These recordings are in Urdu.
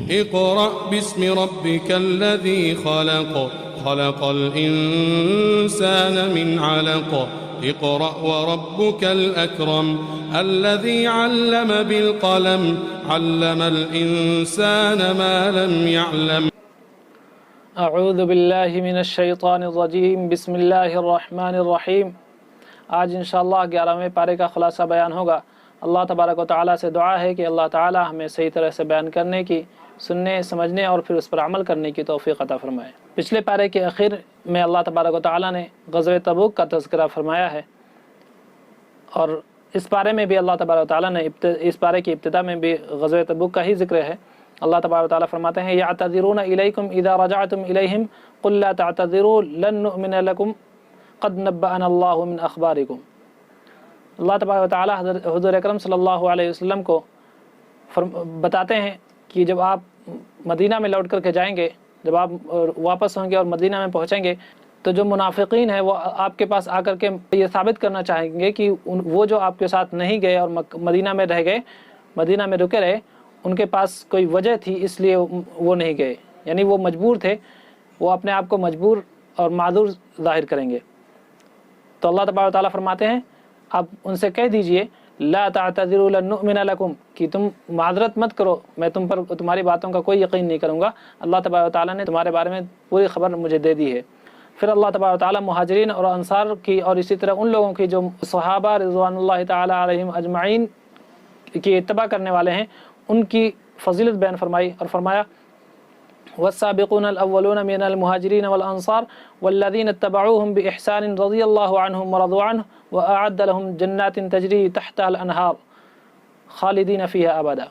اقرأ باسم ربك الذي خلق خلق الإنسان من علق اقرأ وربك الأكرم الذي علم بالقلم علم الإنسان ما لم يعلم اعوذ باللہ من الشیطان الرجیم بسم اللہ الرحمن الرحیم۔ آج انشاءاللہ 11ویں پارے کا خلاصہ بیان ہوگا۔ اللہ تبارک و تعالیٰ سے دعا ہے کہ اللہ تعالیٰ ہمیں صحیح طرح سے بیان کرنے کی، سننے، سمجھنے اور پھر اس پر عمل کرنے کی توفیق عطا فرمائے۔ پچھلے پارے کے آخر میں اللہ تبارک و تعالیٰ نے غزوہ تبوک کا تذکرہ فرمایا ہے، اور اس پارے میں بھی اللہ تبارک و تعالیٰ نے اس پارے کی ابتدا میں بھی غزوہ تبوک کا ہی ذکر ہے۔ اللہ تبارک و تعالیٰ فرماتے ہیں یعتذرون الیکم اذا رجعتم الیہم قل لا تعتذروا لن نؤمن لکم قد نبأنا اللہ من اخبارکم۔ اللہ تبارک و تعالیٰ حضور اکرم صلی اللہ علیہ وسلم کو بتاتے ہیں کہ جب آپ مدینہ میں لوٹ کر کے جائیں گے، جب آپ واپس ہوں گے اور مدینہ میں پہنچیں گے، تو جو منافقین ہیں وہ آپ کے پاس آ کر کے یہ ثابت کرنا چاہیں گے کہ وہ جو آپ کے ساتھ نہیں گئے اور مدینہ میں رہ گئے، مدینہ میں رکے رہے، ان کے پاس کوئی وجہ تھی اس لیے وہ نہیں گئے، یعنی وہ مجبور تھے، وہ اپنے آپ کو مجبور اور معذور ظاہر کریں گے۔ تو اللہ تبارک و تعالیٰ فرماتے ہیں آپ ان سے کہہ دیجئے لا تعتذروا لن نؤمن لکم، کہ تم معذرت مت کرو، میں تم پر تمہاری باتوں کا کوئی یقین نہیں کروں گا، اللہ تبارک و تعالیٰ نے تمہارے بارے میں پوری خبر مجھے دے دی ہے۔ پھر اللہ تبارک و تعالیٰ مہاجرین اور انصار کی اور اسی طرح ان لوگوں کی جو صحابہ رضوان اللہ تعالیٰ علیہم اجمعین کی اتباع کرنے والے ہیں، ان کی فضیلت بیان فرمائی اور فرمایا والسابقون الاولون من المهاجرين والانصار والذين اتبعوهم باحسان رضي الله عنهم ورضوا عنه واعد لهم جنات تجري تحتها الانهار خالدين فيها ابدا،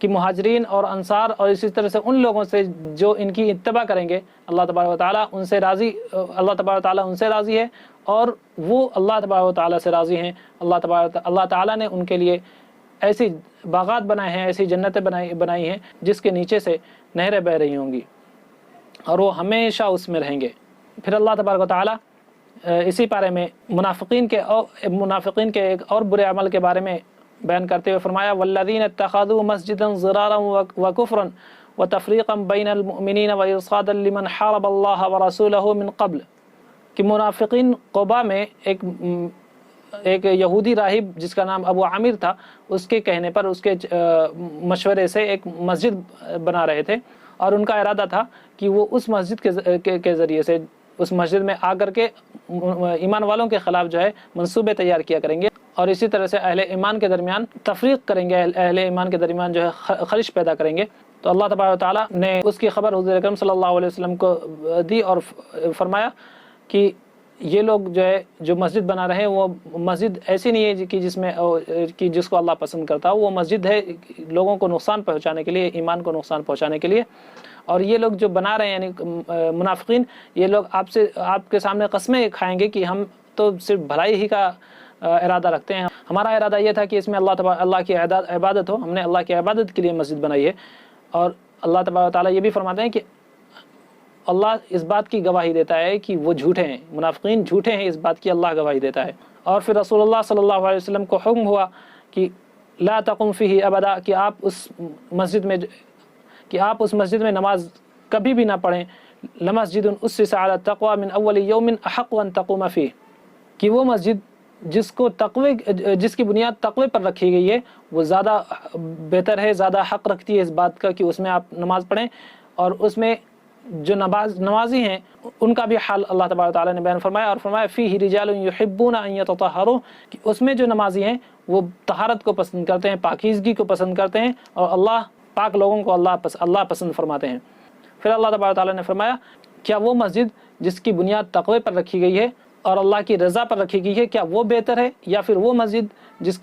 کہ مہاجرین اور انصار اور اسی طرح سے ان لوگوں سے جو ان کی اتباع کریں گے، اللہ تبارک و تعالیٰ ان سے راضی، اللہ تبارک و تعالیٰ ان سے راضی ہے اور وہ اللہ تبارک و تعالیٰ سے راضی ہیں۔ اللہ تعالیٰ نے ان کے لیے ایسی باغات بنائے ہیں، ایسی جنتیں بنائی ہیں جس کے نیچے سے نہریں بہہ رہی ہوں گی اور وہ ہمیشہ اس میں رہیں گے۔ پھر اللہ تبارک و تعالیٰ اسی پارے میں منافقین کے ایک اور برے عمل کے بارے میں بیان کرتے ہوئے فرمایا والذین اتخذوا مسجدا ضرارا وکفرا وتفریقا بین المؤمنین وارصادا لمن حارب اللہ ورسولہ من قبل، کہ منافقین قبا میں ایک یہودی راہب جس کا نام ابو عامر تھا، اس کے کہنے پر، اس کے مشورے سے ایک مسجد بنا رہے تھے، اور ان کا ارادہ تھا کہ وہ اس مسجد کے ذریعے سے اس مسجد میں آ کر کے ایمان والوں کے خلاف جو ہے منصوبے تیار کیا کریں گے، اور اسی طرح سے اہل ایمان کے درمیان تفریق کریں گے، اہل ایمان کے درمیان جو ہے خلش پیدا کریں گے۔ تو اللہ تبارک و تعالیٰ نے اس کی خبر حضور اکرم صلی اللہ علیہ وسلم کو دی اور فرمایا کہ یہ لوگ جو ہے جو مسجد بنا رہے ہیں وہ مسجد ایسی نہیں ہے کہ جس کو اللہ پسند کرتا ہو، وہ مسجد ہے لوگوں کو نقصان پہنچانے کے لیے، ایمان کو نقصان پہنچانے کے لیے۔ اور یہ لوگ جو بنا رہے ہیں یعنی منافقین، یہ لوگ آپ کے سامنے قسمیں کھائیں گے کہ ہم تو صرف بھلائی ہی کا ارادہ رکھتے ہیں، ہمارا ارادہ یہ تھا کہ اس میں اللہ کی عبادت ہو، ہم نے اللہ کی عبادت کے لیے مسجد بنائی ہے۔ اور اللہ تبارک و تعالیٰ یہ بھی فرماتے ہیں کہ اللہ اس بات کی گواہی دیتا ہے کہ وہ جھوٹے ہیں، منافقین جھوٹے ہیں، اس بات کی اللہ گواہی دیتا ہے۔ اور پھر رسول اللہ صلی اللہ علیہ وسلم کو حکم ہوا کہ لا تقم فیہ ابدا، کہ آپ اس مسجد میں نماز کبھی بھی نہ پڑھیں، لمسجد اسس علی التقوی من اول یوم احق ان تقوم فیہ، کہ وہ مسجد جس کی بنیاد تقوی پر رکھی گئی ہے وہ زیادہ بہتر ہے، زیادہ حق رکھتی ہے اس بات کا کہ اس میں آپ نماز پڑھیں، اور اس میں جو نمازی ہیں ان کا بھی حال اللہ تبارک و تعالیٰ نے بیان فرمایا، اور فرمایا فیہ رجال یحبون ان یتطہروا، کہ اس میں جو نمازی ہیں وہ طہارت کو پسند کرتے ہیں، پاکیزگی کو پسند کرتے ہیں، اور اللہ پاک لوگوں کو اللہ پسند فرماتے ہیں۔ پھر اللہ تبارک و تعالیٰ نے فرمایا کیا وہ مسجد جس کی بنیاد تقوی پر رکھی گئی ہے اور اللہ کی رضا پر رکھی گئی ہے، کیا وہ بہتر ہے، یا پھر وہ مسجد جس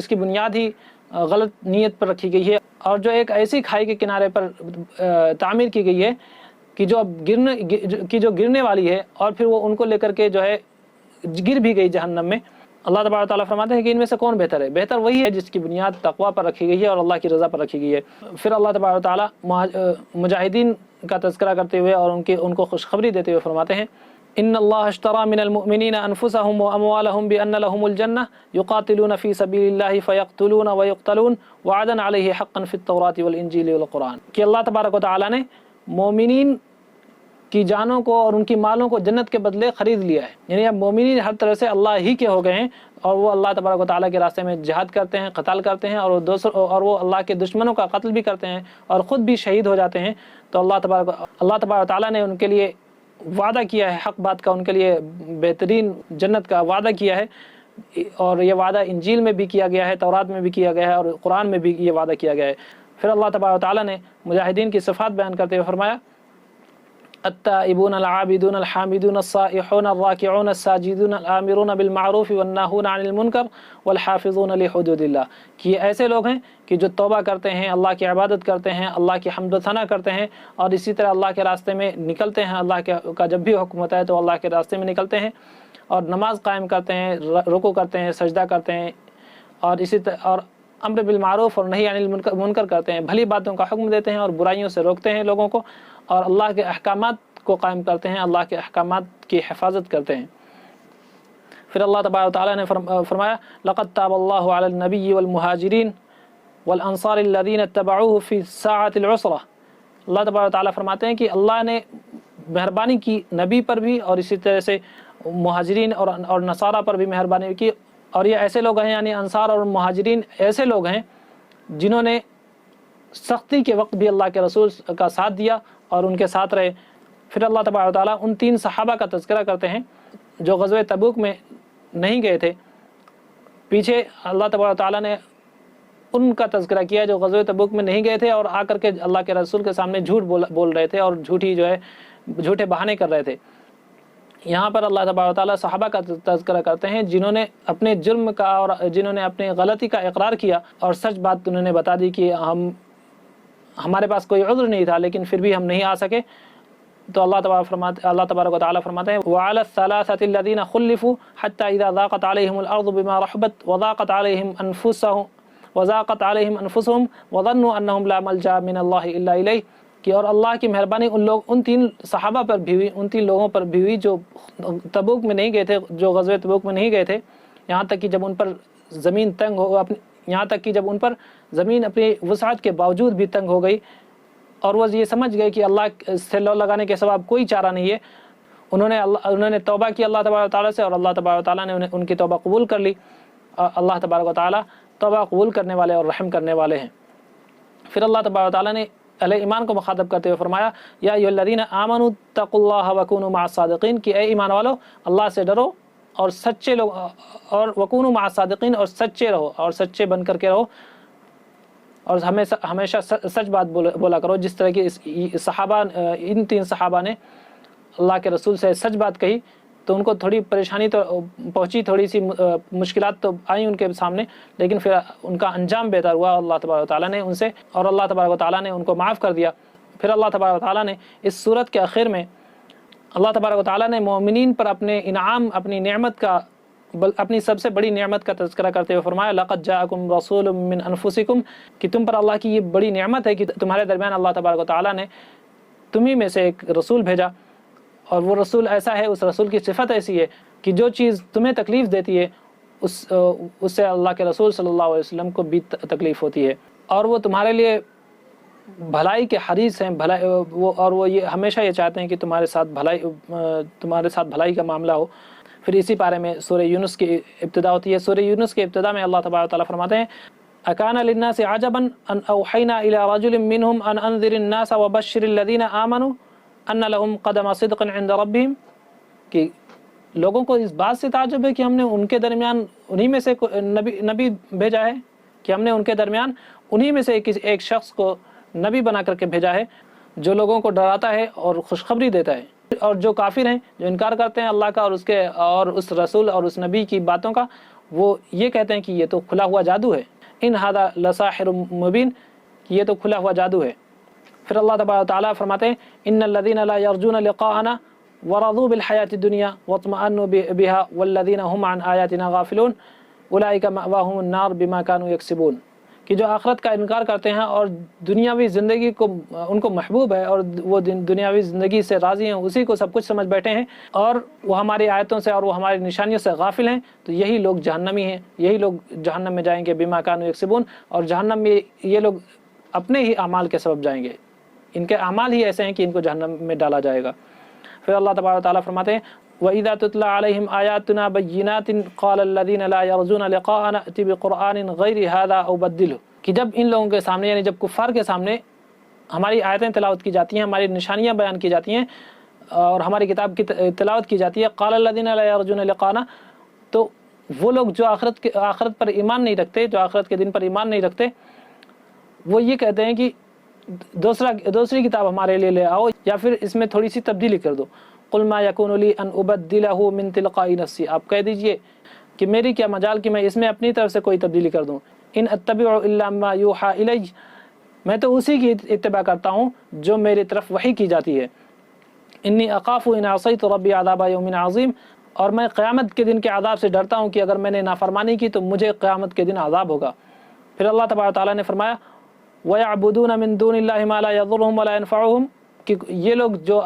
کی بنیاد ہی غلط نیت پر رکھی گئی ہے، اور جو ایک ایسی کھائی کے کنارے پر تعمیر کی گئی ہے کہ جو گرنے والی ہے، اور پھر وہ ان کو لے کر کے جو ہے گر بھی گئی جہنم میں۔ اللہ تبارک و تعالیٰ فرماتے ہیں کہ ان میں سے کون بہتر ہے؟ بہتر وہی ہے جس کی بنیاد تقوی پر رکھی گئی ہے اور اللہ کی رضا پر رکھی گئی ہے۔ پھر اللہ تبارک و تعالیٰ مجاہدین کا تذکرہ کرتے ہوئے اور ان کو خوشخبری دیتے ہوئے فرماتے ہیں ان اللہ اشترى من المؤمنین انفسهم واموالهم بان لهم الجنہ یقاتلون فی سبیل اللہ فیقتلون ویقتلون وعدا علیہ حقا فی التوراۃ والانجیل والقرآن، کہ اللہ تبارک و تعالیٰ نے مومنین کی جانوں کو اور ان کی مالوں کو جنت کے بدلے خرید لیا ہے، یعنی اب مومنین ہر طرح سے اللہ ہی کے ہو گئے ہیں، اور وہ اللہ تبارک و تعالیٰ کے راستے میں جہاد کرتے ہیں، قتال کرتے ہیں، اور وہ اللہ کے دشمنوں کا قتل بھی کرتے ہیں اور خود بھی شہید ہو جاتے ہیں۔ تو اللہ تبارک و تعالیٰ نے ان کے لیے وعدہ کیا ہے حق بات کا، ان کے لیے بہترین جنت کا وعدہ کیا ہے، اور یہ وعدہ انجیل میں بھی کیا گیا ہے، تورات میں بھی کیا گیا ہے، اور قرآن میں بھی یہ وعدہ کیا گیا ہے۔ پھر اللہ تبارک و تعالیٰ نے مجاہدین کی صفات بیان کرتے ہوئے فرمایا التائبون العابدون الحامدون السائحون الراکعون الساجدون الآمرون بالمعروف والناہون عن المنکر والحافظون لحدود اللہ، کہ یہ ایسے لوگ ہیں کہ جو توبہ کرتے ہیں، اللہ کی عبادت کرتے ہیں، اللہ کی حمد و ثنا کرتے ہیں، اور اسی طرح اللہ کے راستے میں نکلتے ہیں، اللہ کا جب بھی حکم ہوتا ہے تو اللہ کے راستے میں نکلتے ہیں، اور نماز قائم کرتے ہیں، رکوع کرتے ہیں، سجدہ کرتے ہیں، اور اسی طرح اور امر بالمعروف اور نہی عن المنکر کرتے ہیں، بھلی باتوں کا حکم دیتے ہیں اور برائیوں سے روکتے ہیں لوگوں کو، اور اللہ کے احکامات کو قائم کرتے ہیں، اللہ کے احکامات کی حفاظت کرتے ہیں۔ پھر اللہ تبارک و تعالیٰ نے فرمایا لقد تاب اللہ علی النبی والمہاجرین والانصار الذین اتبعوه فی ساعۃ العسرہ، اللہ تبارک و تعالیٰ فرماتے ہیں کہ اللہ نے مہربانی کی نبی پر بھی، اور اسی طرح سے مہاجرین اور نصارہ پر بھی مہربانی کی، اور یہ ایسے لوگ ہیں، یعنی انصار اور مہاجرین ایسے لوگ ہیں جنہوں نے سختی کے وقت بھی اللہ کے رسول کا ساتھ دیا اور ان کے ساتھ رہے۔ پھر اللہ تبارک و تعالیٰ ان 3 صحابہ کا تذکرہ کرتے ہیں جو غزوہ تبوک میں نہیں گئے تھے۔ پیچھے اللہ تبارک و تعالیٰ نے ان کا تذکرہ کیا جو غزوہ تبوک میں نہیں گئے تھے اور آ کر کے اللہ کے رسول کے سامنے جھوٹ بول رہے تھے اور جھوٹے بہانے کر رہے تھے۔ یہاں پر اللہ تبارک و تعالیٰ صحابہ کا تذکرہ کرتے ہیں جنہوں نے اپنے جرم کا اور جنہوں نے اپنے غلطی کا اقرار کیا اور سچ بات انہوں نے بتا دی کہ ہمارے پاس کوئی عذر نہیں تھا لیکن پھر بھی ہم نہیں آ سکے۔ تو اللہ تبارک و تعالیٰ فرماتے ہیں وَعَلَى الثَّلَاثَةِ الَّذِينَ خُلِّفُوا حَتَّى إِذَا ضَاقَتْ عَلَيْهِمُ الْأَرْضُ بِمَا رَحُبَتْ وَضَاقَتْ عَلَيْهِمْ أَنفُسُهُمْ وَظَنُّوا أَنَّهُمْ لَا مَلْجَأَ مِنَ اللَّهِ إِلَّا إِلَيْهِ، کہ اور اللہ کی مہربانی ان 3 صحابہ پر بھی ہوئی، ان 3 لوگوں پر بھی ہوئی جو تبوک میں نہیں گئے تھے، جو غزوہ تبوک میں نہیں گئے تھے، یہاں تک کہ جب ان پر زمین تنگ ہو یہاں تک کہ جب ان پر زمین اپنی وسعت کے باوجود بھی تنگ ہو گئی اور وہ یہ سمجھ گئے کہ اللہ سے لو لگانے کے سوا کوئی چارہ نہیں ہے، انہوں نے توبہ کی اللہ تبارک و تعالیٰ سے، اور اللہ تبارک و تعالیٰ نے ان کی توبہ قبول کر لی۔ اللہ تبارک و تعالیٰ توبہ قبول کرنے والے اور رحم کرنے والے ہیں۔ پھر اللہ تبارک و تعالیٰ نے اہل ایمان کو مخاطب کرتے ہوئے فرمایا یا ایھا الذین آمنوا اتقوا اللہ وکونوا مع الصادقین، کہ اے ایمان والو اللہ سے ڈرو اور سچے لوگ، اور وکونوا مع الصادقین، اور سچے رہو اور سچے بن کر کے رہو، اور ہمیشہ سچ بات بولا کرو، جس طرح کہ صحابہ ان 3 صحابہ نے اللہ کے رسول سے سچ بات کہی تو ان کو تھوڑی پریشانی تو پہنچی، تھوڑی سی مشکلات تو آئیں ان کے سامنے، لیکن پھر ان کا انجام بہتر ہوا اللہ تبارک و تعالیٰ نے ان سے، اور اللہ تبارک و تعالیٰ نے ان کو معاف کر دیا۔ پھر اللہ تبارک و تعالیٰ نے اس صورت کے آخر میں اللہ تبارک و تعالیٰ نے مومنین پر اپنے انعام، اپنی نعمت کا، اپنی سب سے بڑی نعمت کا تذکرہ کرتے ہوئے فرمایا لقد جاءکم رسول من انفسکم، کہ تم پر اللہ کی یہ بڑی نعمت ہے کہ تمہارے درمیان اللہ تبارک و تعالیٰ نے تمہیں میں سے ایک رسول بھیجا، اور وہ رسول ایسا ہے، اس رسول کی صفت ایسی ہے کہ جو چیز تمہیں تکلیف دیتی ہے اس سے اللہ کے رسول صلی اللہ علیہ وسلم کو بھی تکلیف ہوتی ہے، اور وہ تمہارے لیے بھلائی کے حریص ہیں، اور وہ یہ ہمیشہ یہ چاہتے ہیں کہ تمہارے ساتھ بھلائی کا معاملہ ہو۔ پھر اسی پارے میں سورہ یونس کی ابتدا ہوتی ہے۔ سورہ یونس کی ابتدا میں اللہ تبارک و تعالیٰ فرماتے ہیں اکان للناس عجبا ان اوحینا الی رجل منهم ان انذر الناس وبشر الذین آمنوا ان لهم قدم صدق عند ربهم، کہ لوگوں کو اس بات سے تعجب ہے کہ ہم نے ان کے درمیان انہی میں سے نبی بھیجا ہے، کہ ہم نے ان کے درمیان انہی میں سے ایک شخص کو نبی بنا کر کے بھیجا ہے جو لوگوں کو ڈراتا ہے اور خوشخبری دیتا ہے، اور جو کافر ہیں، جو انکار کرتے ہیں اللہ کا اور اس رسول اور اس نبی کی باتوں کا، وہ یہ کہتے ہیں کہ یہ تو کھلا ہوا جادو ہے، ان ھذا لساحر مبین، کہ یہ تو کھلا ہوا جادو ہے۔ پھر اللہ تبارک و تعالیٰ فرماتے ہیں ان الذین لا یرجون لقاءنا ورضوا بالحیاة الدنیا واطمأنوا بها والذین هم عن آیاتنا غافلون اولئک مأواهم النار بما كانوا یکسبون، کہ جو آخرت کا انکار کرتے ہیں اور دنیاوی زندگی کو ان کو محبوب ہے اور وہ دنیاوی زندگی سے راضی ہیں، اسی کو سب کچھ سمجھ بیٹھے ہیں اور وہ ہماری آیتوں سے اور وہ ہماری نشانیوں سے غافل ہیں، تو یہی لوگ جہنمی ہیں، یہی لوگ جہنم میں جائیں گے بما کانوا یکسبون، اور جہنم میں یہ لوگ اپنے ہی اعمال کے سبب جائیں گے، ان کے اعمال ہی ایسے ہیں کہ ان کو جہنم میں ڈالا جائے گا۔ پھر اللہ تبارک و تعالیٰ فرماتے ہیں وَإِذَا تُتْلَى عَلَيْهِمْ آيَاتُنَا بَيِّنَاتٍ قَالَ الَّذِينَ لَا يَرْجُونَ لِقَاءَنَا ائْتِ بِقُرْآنٍ غَيْرِ هَذَا أَوْ بَدِّلْهُ، کہ جب ان لوگوں کے سامنے یعنی جب کفار کے سامنے ہماری آیتیں تلاوت کی جاتی ہیں، ہماری نشانیاں بیان کی جاتی ہیں اور ہماری کتاب کی تلاوت کی جاتی ہے، قال الذین لا یرجون لقاءنا، تو وہ لوگ جو آخرت پر ایمان نہیں رکھتے، جو آخرت کے دن پر ایمان نہیں رکھتے، وہ یہ کہتے ہیں کہ دوسری کتاب ہمارے لیے لے آؤ یا پھر اس میں تھوڑی سی تبدیلی کر دو۔ قل ما یکون لی ان ابدلہ من تلقاء نفسی، آپ کہہ دیجئے کہ میری کیا مجال کہ میں اس میں اپنی طرف سے کوئی تبدیلی کر دوں، ان اتبع الا ما یوحى الی، میں تو اسی کی اتباع کرتا ہوں جو میری طرف وحی کی جاتی ہے، انی اخاف ان عصیت ربی عذاب یوم عظیم، اور میں قیامت کے دن کے عذاب سے ڈرتا ہوں کہ اگر میں نے نافرمانی کی تو مجھے قیامت کے دن عذاب ہوگا۔ پھر اللہ تبارک تعالیٰ نے فرمایا وَيَعْبُدُونَ مِن دُونِ اللَّهِ مَا لَا يَضُرُّهُمْ وَلَا يَنفَعُهُمْ، کہ یہ لوگ جو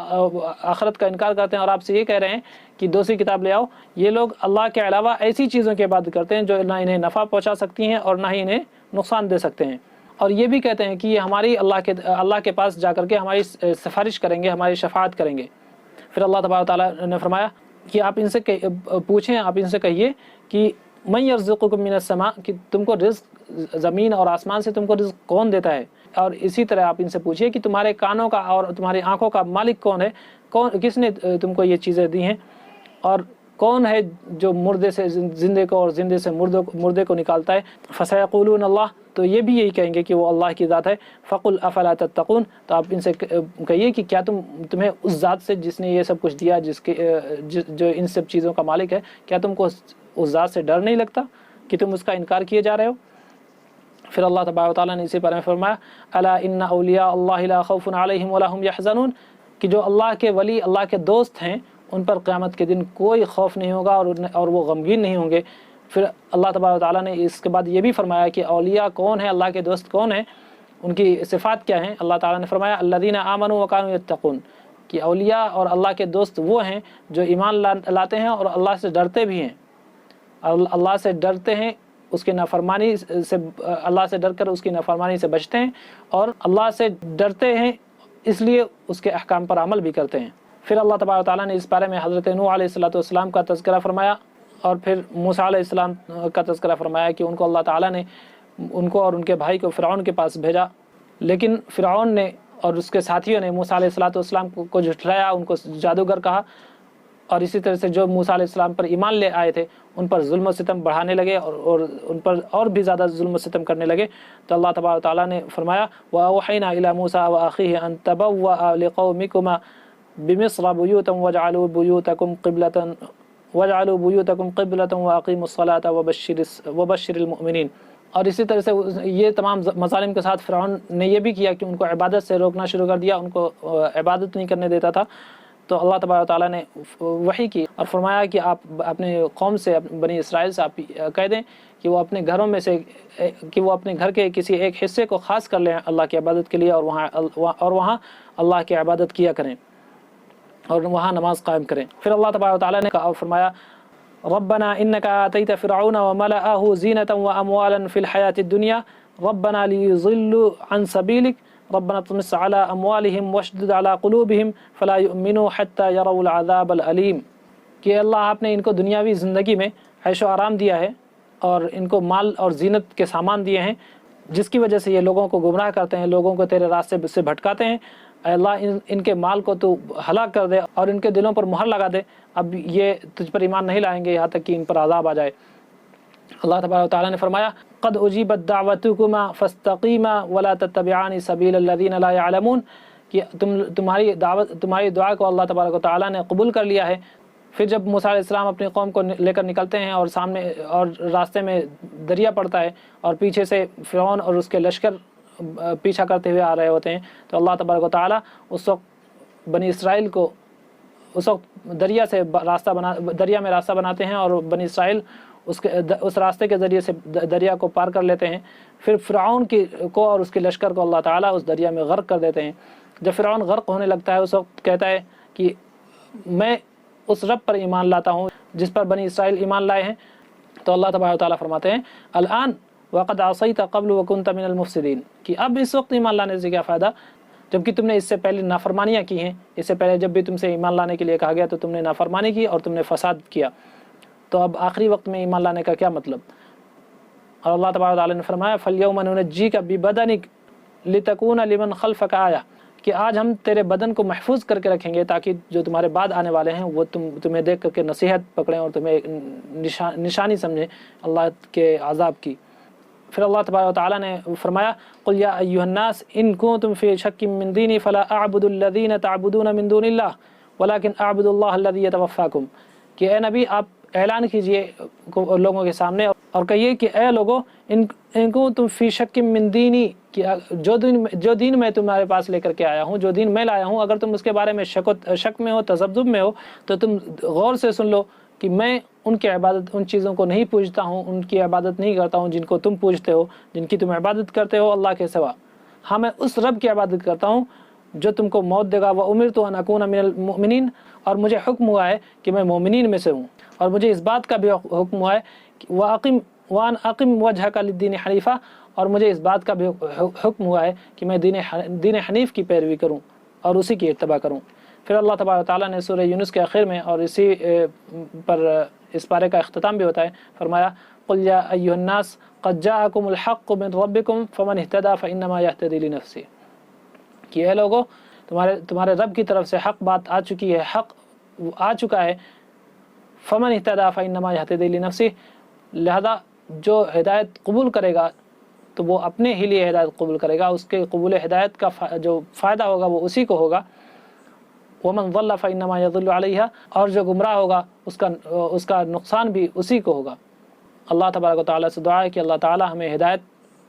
آخرت کا انکار کرتے ہیں اور آپ سے یہ کہہ رہے ہیں کہ دوسری کتاب لے آؤ، یہ لوگ اللہ کے علاوہ ایسی چیزوں کی عبادت کرتے ہیں جو نہ انہیں نفع پہنچا سکتی ہیں اور نہ ہی انہیں نقصان دے سکتے ہیں، اور یہ بھی کہتے ہیں کہ یہ ہماری اللہ کے پاس جا کر کے ہماری سفارش کریں گے، ہماری شفاعت کریں گے۔ پھر اللہ تبارک تعالیٰ نے فرمایا کہ آپ ان سے پوچھیں، آپ ان سے کہیے کہ من یرزقکم من السماء، کہ تم کو رزق زمین اور آسمان سے تم کو رزق کون دیتا ہے، اور اسی طرح آپ ان سے پوچھئے کہ تمہارے کانوں کا اور تمہاری آنکھوں کا مالک کون ہے، کس نے تم کو یہ چیزیں دی ہیں، اور کون ہے جو مردے سے زندے کو اور زندے سے مردے کو نکالتا ہے، فسیقولون اللہ، تو یہ بھی یہی کہیں گے کہ وہ اللہ کی ذات ہے، فقل افلا تتقون، تو آپ ان سے کہیے کہ کیا تمہیں اس ذات سے جس نے یہ سب کچھ دیا، جو ان سب چیزوں کا مالک ہے، کیا تم کو اس ذات سے ڈر نہیں لگتا کہ تم اس کا انکار کیے جا رہے ہو؟ پھر اللہ تبارک و تعالیٰ نے اسی پر میں فرمایا الا ان اولیاء اللہ لا خوف علیہم ولا هم يحزنون، کہ جو اللہ کے ولی، اللہ کے دوست ہیں، ان پر قیامت کے دن کوئی خوف نہیں ہوگا اور وہ غمگین نہیں ہوں گے۔ پھر اللہ تبارک و تعالیٰ نے اس کے بعد یہ بھی فرمایا کہ اولیاء کون ہیں، اللہ کے دوست کون ہیں، ان کی صفات کیا ہیں۔ اللہ تعالیٰ نے فرمایا الذین آمنوا وکانوا یتقون، کہ اولیاء اور اللہ کے دوست وہ ہیں جو ایمان لاتے ہیں اور اللہ سے ڈرتے بھی ہیں، اللہ سے ڈرتے ہیں، اس کی نافرمانی سے، اللہ سے ڈر کر اس کی نافرمانی سے بچتے ہیں، اور اللہ سے ڈرتے ہیں اس لیے اس کے احکام پر عمل بھی کرتے ہیں۔ پھر اللہ تبارک و تعالیٰ نے اس بارے میں حضرت نوح علیہ السلام کا تذکرہ فرمایا، اور پھر موسیٰ علیہ السلام کا تذکرہ فرمایا کہ ان کو اللہ تعالیٰ نے ان کو اور ان کے بھائی کو فرعون کے پاس بھیجا، لیکن فرعون نے اور اس کے ساتھیوں نے موسیٰ علیہ السلام کو جھٹلایا، ان کو جادوگر کہا، اور اسی طرح سے جو موسیٰ علیہ السلام پر ایمان لے آئے تھے ان پر ظلم و ستم بڑھانے لگے اور ان پر اور بھی زیادہ ظلم و ستم کرنے لگے۔ تو اللہ تبارک و تعالیٰ نے فرمایا وَأَوْحَيْنَا إِلَى مُوسَىٰ وَأَخِيهِ أَن تَبَوَّأَ لِقَوْمِكُمَا بِمِصْرَ بُيُوتًا وَاجْعَلُوا بُيُوتَكُمْ قِبْلَةً وَأَقِيمُوا الصَّلَاةَ وَبَشِّرِ الْمُؤْمِنِينَ۔ اور اسی طرح سے یہ تمام مظالم کے ساتھ فرعون نے یہ بھی کیا کہ ان کو عبادت سے روکنا شروع کر دیا، ان کو عبادت نہیں کرنے دیتا تھا۔ تو اللہ تبارک و تعالیٰ نے وحی کی اور فرمایا کہ آپ اپنے قوم سے، بنی اسرائیل سے آپ کہہ دیں کہ وہ اپنے گھروں میں سے، کہ وہ اپنے گھر کے کسی ایک حصے کو خاص کر لیں اللہ کی عبادت کے لیے، اور وہاں اللہ کی عبادت کیا کریں اور وہاں نماز قائم کریں۔ پھر اللہ تبارک و تعالیٰ نے فرمایا ربنا انک آتیت فرعون وملأه زینة واموالا فی الحیاة الدنیا ربنا لیضلوا عن سبیلک ربنا اطمس على اموالهم واشدد على قلوبهم فلا يؤمنوا حتى يروا العذاب العلیم، کہ اللہ آپ نے ان کو دنیاوی زندگی میں عیش و آرام دیا ہے اور ان کو مال اور زینت کے سامان دیے ہیں، جس کی وجہ سے یہ لوگوں کو گمراہ کرتے ہیں، لوگوں کو تیرے راستے سے بھٹکاتے ہیں۔ اے اللہ ان کے مال کو تو ہلاک کر دے اور ان کے دلوں پر مہر لگا دے، اب یہ تجھ پر ایمان نہیں لائیں گے یہاں تک کہ ان پر عذاب آ جائے۔ اللہ تبارک و تعالیٰ نے فرمایا قد اجیبت دعوتکما فاستقیما ولا تتبعان سبیل الذین لا يعلمون، کہ تمہاری دعا کو اللہ تبارک و تعالیٰ نے قبول کر لیا ہے۔ پھر جب موسیٰ علیہ السلام اپنی قوم کو لے کر نکلتے ہیں اور سامنے اور راستے میں دریا پڑتا ہے اور پیچھے سے فرعون اور اس کے لشکر پیچھا کرتے ہوئے آ رہے ہوتے ہیں، تو اللہ تبارک و تعالیٰ اس وقت بنی اسرائیل کو اس وقت دریا میں راستہ بناتے ہیں اور بنی اسرائیل اس راستے کے ذریعے سے دریا کو پار کر لیتے ہیں. پھر فرعون کو اور اس کے لشکر کو اللہ تعالیٰ اس دریا میں غرق کر دیتے ہیں. جب فرعون غرق ہونے لگتا ہے اس وقت کہتا ہے کہ میں اس رب پر ایمان لاتا ہوں جس پر بنی اسرائیل ایمان لائے ہیں. تو اللہ تبارک و تعالیٰ فرماتے ہیں الآن وقد عصیت قبل وکنت من المفسدین، کہ اب اس وقت ایمان لانے سے کیا فائدہ جبکہ تم نے اس سے پہلے نافرمانیاں کی ہیں. اس سے پہلے جب بھی تم سے ایمان لانے کے لیے کہا گیا تو تم نے نافرمانی کی اور تم نے فساد کیا، تو اب آخری وقت میں ایمان لانے کا کیا مطلب. اور اللہ تبارک و تعالیٰ نے فرمایا فَالْيَوْمَ نُنَجِّيكَ بِبَدَنِكَ لِتَكُونَ لِمَنْ خَلْفَكَ آیَةً، کہ آج ہم تیرے بدن کو محفوظ کر کے رکھیں گے تاکہ جو تمہارے بعد آنے والے ہیں وہ تمہیں دیکھ کر کے نصیحت پکڑیں اور تمہیں نشانی سمجھیں اللہ کے عذاب کی. پھر اللہ تبارک و تعالیٰ نے فرمایا قُلْ يَا أَيُّهَا النَّاسِ إِن كُنتُمْ فِي شَكٍّ مِّن دِينِي فَلَا أَعْبُدُ الَّذِينَ تَعْبُدُونَ مِن دُونِ اللَّهِ وَلَكِنْ أَعْبُدُ اللَّهَ الَّذِي يَتَوَفَّاكُمْ، کہ اے نبی آپ اعلان کیجئے لوگوں کے سامنے اور کہیے کہ اے لوگو ان کو تم فی شک من دینی، کہ جو دین میں تمہارے پاس لے کر کے آیا ہوں، جو دین میں لایا ہوں، اگر تم اس کے بارے میں شک میں ہو، تذبذب میں ہو، تو تم غور سے سن لو کہ میں ان کی عبادت، ان چیزوں کو نہیں پوجتا ہوں، ان کی عبادت نہیں کرتا ہوں جن کو تم پوجتے ہو، جن کی تم عبادت کرتے ہو اللہ کے سوا. ہاں میں اس رب کی عبادت کرتا ہوں جو تم کو موت دے گا. وَأُمِرْتُ أَنْ أَكُونَ مِنَ الْمُؤْمِنِينَ، اور مجھے حکم ہوا ہے کہ میں مومنین میں سے ہوں. اور مجھے اس بات کا بھی حکم ہوا ہے کہ وَأَنْ أَقِمْ وَجْهَكَ لِلدِّينِ حَنِيفًا، اور مجھے اس بات کا بھی حکم ہوا ہے کہ میں دین حنیف کی پیروی کروں اور اسی کی اتباع کروں. پھر اللہ تبارک و تعالیٰ نے سورہ یونس کے آخر میں اور اسی پر اس پارے کا اختتام بھی ہوتا ہے فرمایا قُلْ يَا أَيُّهَا النَّاسُ قَدْ جَاءَكُمُ الْحَقُّ مِنْ رَبِّكُمْ فَمَنِ اهْتَدَىٰ فَإِنَّمَا يَهْتَدِي لِنَفْسِهِ، کہ اے لوگو تمہارے رب کی طرف سے حق بات آ چکی ہے، حق آ چکا ہے. فَمَنِ اهْتَدَىٰ فَإِنَّمَا يَهْتَدِي لِنَفْسِهِ، لہذا جو ہدایت قبول کرے گا تو وہ اپنے ہی لیے ہدایت قبول کرے گا، اس کے قبول ہدایت کا جو فائدہ ہوگا وہ اسی کو ہوگا. وَمَنْ ضَلَّ فَإِنَّمَا يَضِلُّ عَلَيْهَا، اور جو گمراہ ہوگا اس کا نقصان بھی اسی کو ہوگا. اللہ تبارک و تعالیٰ سے دعا ہے کہ اللہ تعالیٰ ہمیں ہدایت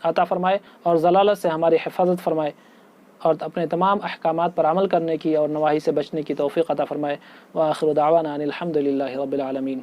عطا فرمائے اور ضلالت سے ہماری حفاظت فرمائے اور اپنے تمام احکامات پر عمل کرنے کی اور نواہی سے بچنے کی توفیق عطا فرمائے. وآخر دعوانا ان الحمد للہ رب العالمین.